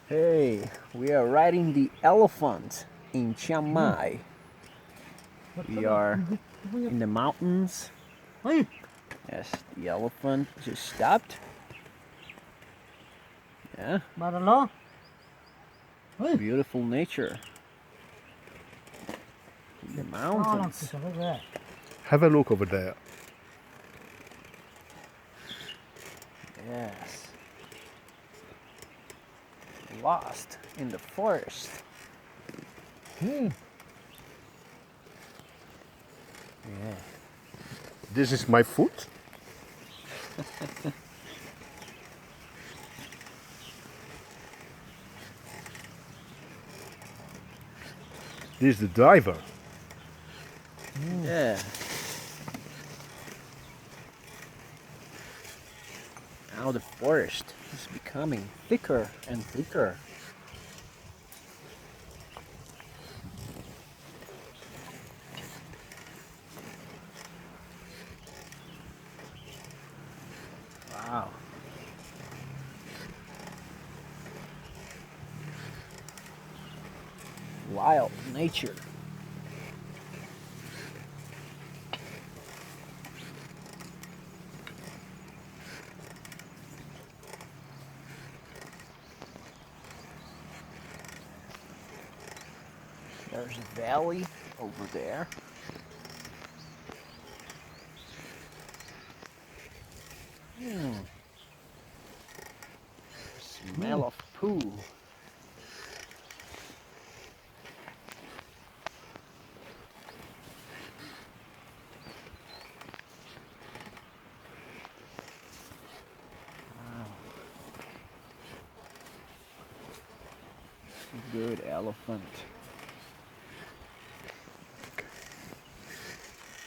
Hey, we are riding the elephant in Chiang Mai. We are in the mountains. Yes, the elephant just stopped. Yeah, beautiful nature. The mountains. Have a look over there. Yes. Lost in the forest. Yeah. This is my foot. This is the driver. Yeah. Now the forest is becoming thicker and thicker. Wow. Wild nature. There's a valley over there. Smell of poo. Good elephant.